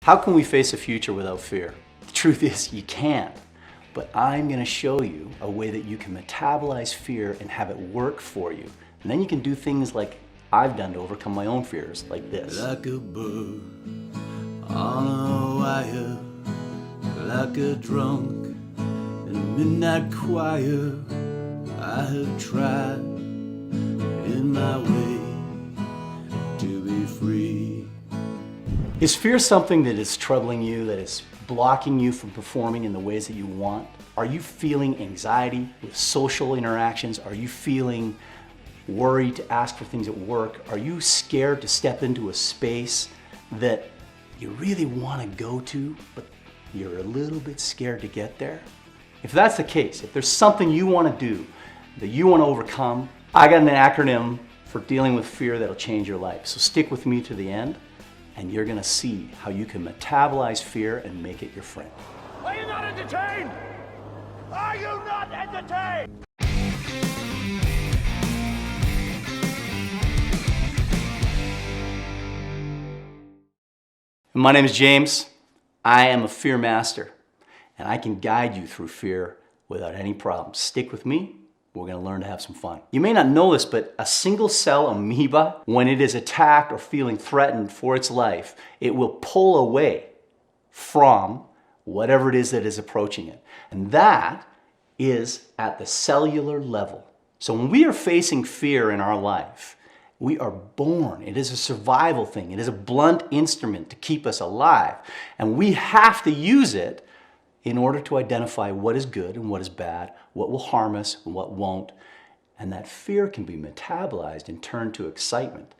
How can we face a future without fear? The truth is, you can't. But I'm going to show you a way that you can metabolize fear and have it work for you. And then you can do things like I've done to overcome my own fears, like this. Like a bird on a wire, like a drunk in a midnight choir, I have tried in my way to be free. Is fear something that is troubling you, that is blocking you from performing in the ways that you want? Are you feeling anxiety with social interactions? Are you feeling worried to ask for things at work? Are you scared to step into a space that you really want to go to, but you're a little bit scared to get there? If that's the case, if there's something you want to do that you want to overcome, I got an acronym for dealing with fear that'll change your life. So stick with me to the end, and you're going to see how you can metabolize fear and make it your friend. Are you not entertained? Are you not entertained? My name is James. I am a fear master, and I can guide you through fear without any problems. Stick with me. We're going to learn to have some fun. You may not know this, but a single cell amoeba, when it is attacked or feeling threatened for its life, it will pull away from whatever it is that is approaching it. And that is at the cellular level. So when we are facing fear in our life, we are born. It is a survival thing. It is a blunt instrument to keep us alive. And we have to use it in order to identify what is good and what is bad, what will harm us and what won't. And that fear can be metabolized and turned to excitement.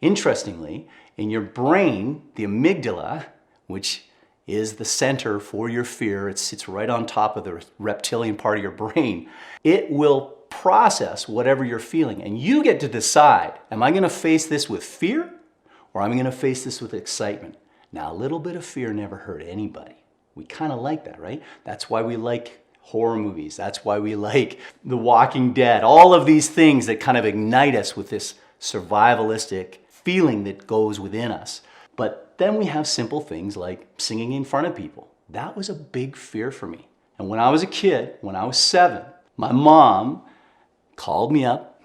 Interestingly, in your brain, the amygdala, which is the center for your fear, it sits right on top of the reptilian part of your brain, it will process whatever you're feeling. And you get to decide, am I going to face this with fear or am I going to face this with excitement? Now, a little bit of fear never hurt anybody. We kind of like that, right? That's why we like horror movies. That's why we like The Walking Dead. All of these things that kind of ignite us with this survivalistic feeling that goes within us. But then we have simple things like singing in front of people. That was a big fear for me. And when I was a kid, when I was 7, my mom called me up.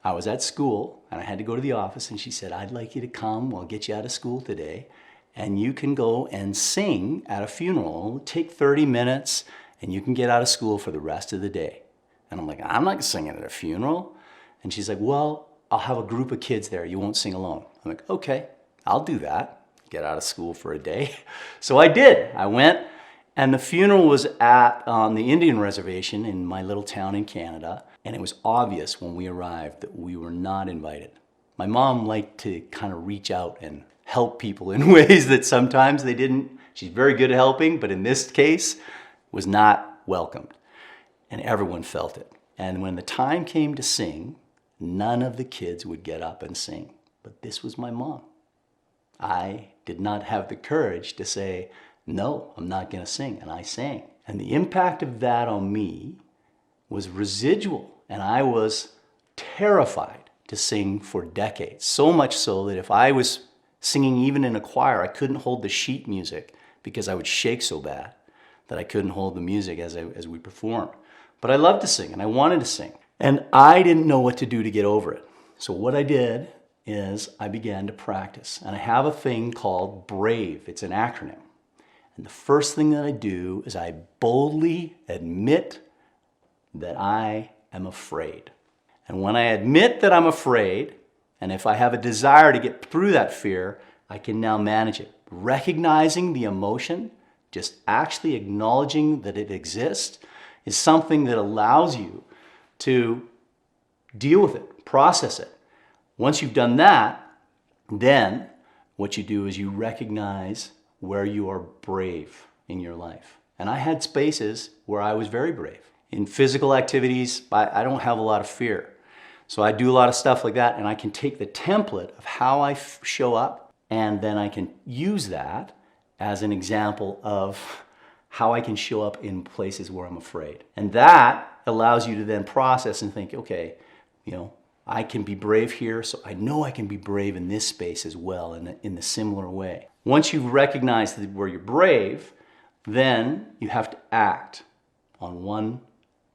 I was at school and I had to go to the office, and she said, I'd like you to come. We'll get you out of school today, and you can go and sing at a funeral. It'll take 30 minutes and you can get out of school for the rest of the day. And I'm like, I'm not singing at a funeral. And she's like, well, I'll have a group of kids there. You won't sing alone. I'm like, okay, I'll do that. Get out of school for a day. So I did. I went, and the funeral was on the Indian reservation in my little town in Canada. And it was obvious when we arrived that we were not invited. My mom liked to kind of reach out and help people in ways that sometimes they didn't. She's very good at helping, but in this case, was not welcomed. And everyone felt it. And when the time came to sing, none of the kids would get up and sing. But this was my mom. I did not have the courage to say, no, I'm not going to sing. And I sang. And the impact of that on me was residual. And I was terrified to sing for decades. So much so that if I was singing even in a choir, I couldn't hold the sheet music because I would shake so bad that I couldn't hold the music as we performed. But I loved to sing and I wanted to sing. And I didn't know what to do to get over it. So what I did is I began to practice. And I have a thing called BRAVE. It's an acronym. And the first thing that I do is I boldly admit that I am afraid. And when I admit that I'm afraid, and if I have a desire to get through that fear, I can now manage it. Recognizing the emotion, just actually acknowledging that it exists, is something that allows you to deal with it, process it. Once you've done that, then what you do is you recognize where you are brave in your life. And I had spaces where I was very brave. In physical activities, I don't have a lot of fear. So I do a lot of stuff like that, and I can take the template of how I show up, and then I can use that as an example of how I can show up in places where I'm afraid. And that allows you to then process and think, okay, I can be brave here, so I know I can be brave in this space as well in a similar way. Once you've recognized where you're brave, then you have to act on one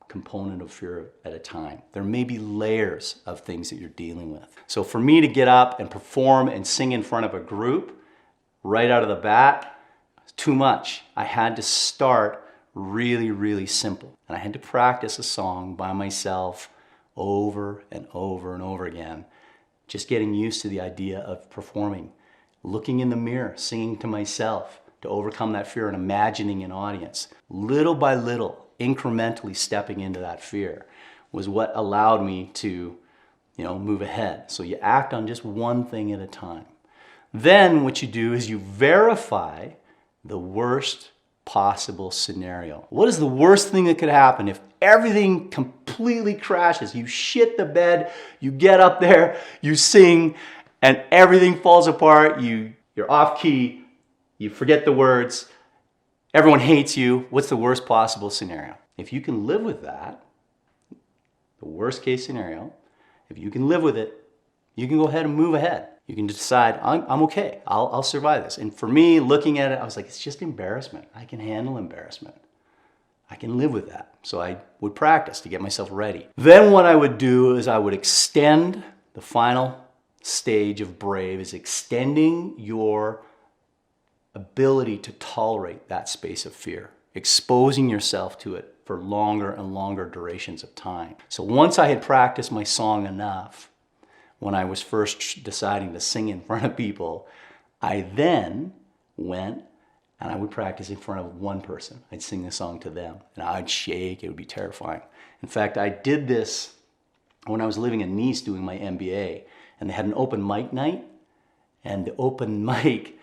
component of fear at a time. There may be layers of things that you're dealing with. So for me to get up and perform and sing in front of a group right out of the bat, too much. I had to start really, really simple. And I had to practice a song by myself over and over and over again, just getting used to the idea of performing, looking in the mirror, singing to myself to overcome that fear and imagining an audience. Little by little, incrementally stepping into that fear was what allowed me to, move ahead. So you act on just one thing at a time. Then what you do is you verify the worst possible scenario. What is the worst thing that could happen if everything completely crashes? You shit the bed, you get up there, you sing, and everything falls apart. You're off key, you forget the words, everyone hates you. What's the worst possible scenario? If you can live with that, the worst case scenario, if you can live with it, you can go ahead and move ahead. You can decide, I'm okay, I'll survive this. And for me, looking at it, I was like, it's just embarrassment. I can handle embarrassment. I can live with that. So I would practice to get myself ready. Then what I would do is I would extend the final stage of brave, is extending your ability to tolerate that space of fear, exposing yourself to it for longer and longer durations of time. So once I had practiced my song enough, when I was first deciding to sing in front of people, I then went and I would practice in front of one person. I'd sing the song to them and I'd shake, it would be terrifying. In fact, I did this when I was living in Nice doing my MBA, and they had an open mic night, and the open mic,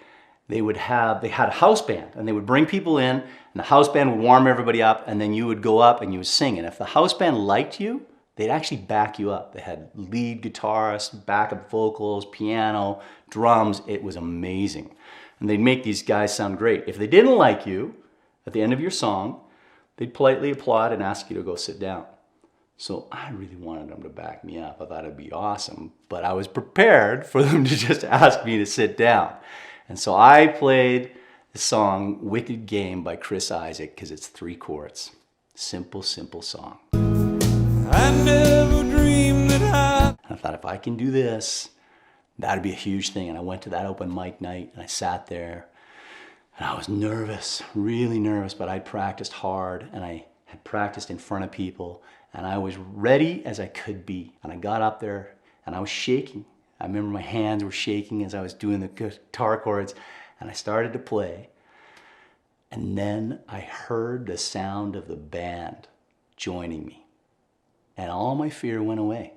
they had a house band, and they would bring people in, and the house band would warm everybody up, and then you would go up and you would sing. And if the house band liked you, they'd actually back you up. They had lead guitarists, backup vocals, piano, drums. It was amazing. And they'd make these guys sound great. If they didn't like you, at the end of your song, they'd politely applaud and ask you to go sit down. So I really wanted them to back me up. I thought it'd be awesome, but I was prepared for them to just ask me to sit down. And so I played the song Wicked Game by Chris Isaak because it's 3 chords. Simple, simple song. I never dreamed that I thought if I can do this, that'd be a huge thing. And I went to that open mic night and I sat there and I was nervous, really nervous, but I'd practiced hard and I had practiced in front of people and I was ready as I could be. And I got up there and I was shaking. I remember my hands were shaking as I was doing the guitar chords, and I started to play. And then I heard the sound of the band joining me. And all my fear went away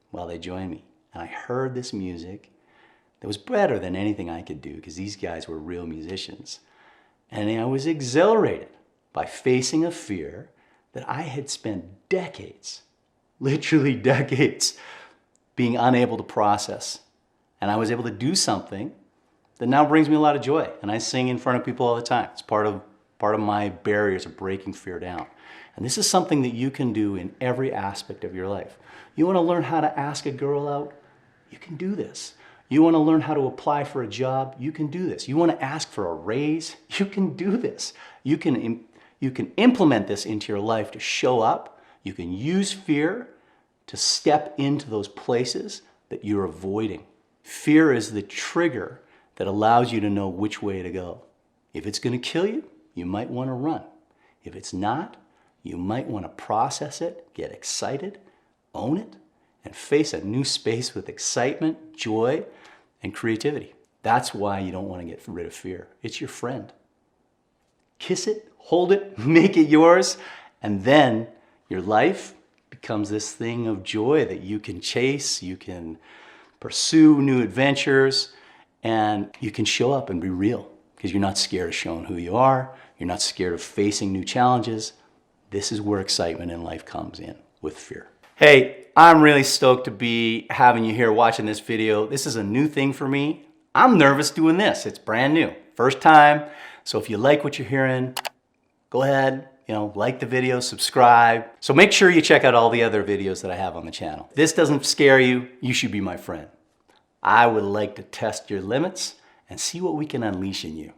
while they joined me. And I heard this music that was better than anything I could do because these guys were real musicians. And I was exhilarated by facing a fear that I had spent decades, literally decades, being unable to process. And I was able to do something that now brings me a lot of joy. And I sing in front of people all the time. It's part of my barriers of breaking fear down. And this is something that you can do in every aspect of your life. You want to learn how to ask a girl out? You can do this. You want to learn how to apply for a job? You can do this. You want to ask for a raise? You can do this. You can implement this into your life to show up. You can use fear to step into those places that you're avoiding. Fear is the trigger that allows you to know which way to go. If it's going to kill you, you might want to run. If it's not, you might want to process it, get excited, own it, and face a new space with excitement, joy, and creativity. That's why you don't want to get rid of fear. It's your friend. Kiss it, hold it, make it yours, and then your life becomes this thing of joy that you can chase, you can pursue new adventures, and you can show up and be real because you're not scared of showing who you are. You're not scared of facing new challenges. This is where excitement in life comes in with fear. Hey, I'm really stoked to be having you here watching this video. This is a new thing for me. I'm nervous doing this. It's brand new. First time. So if you like what you're hearing, go ahead, like the video, subscribe. So make sure you check out all the other videos that I have on the channel. If this doesn't scare you, you should be my friend. I would like to test your limits and see what we can unleash in you.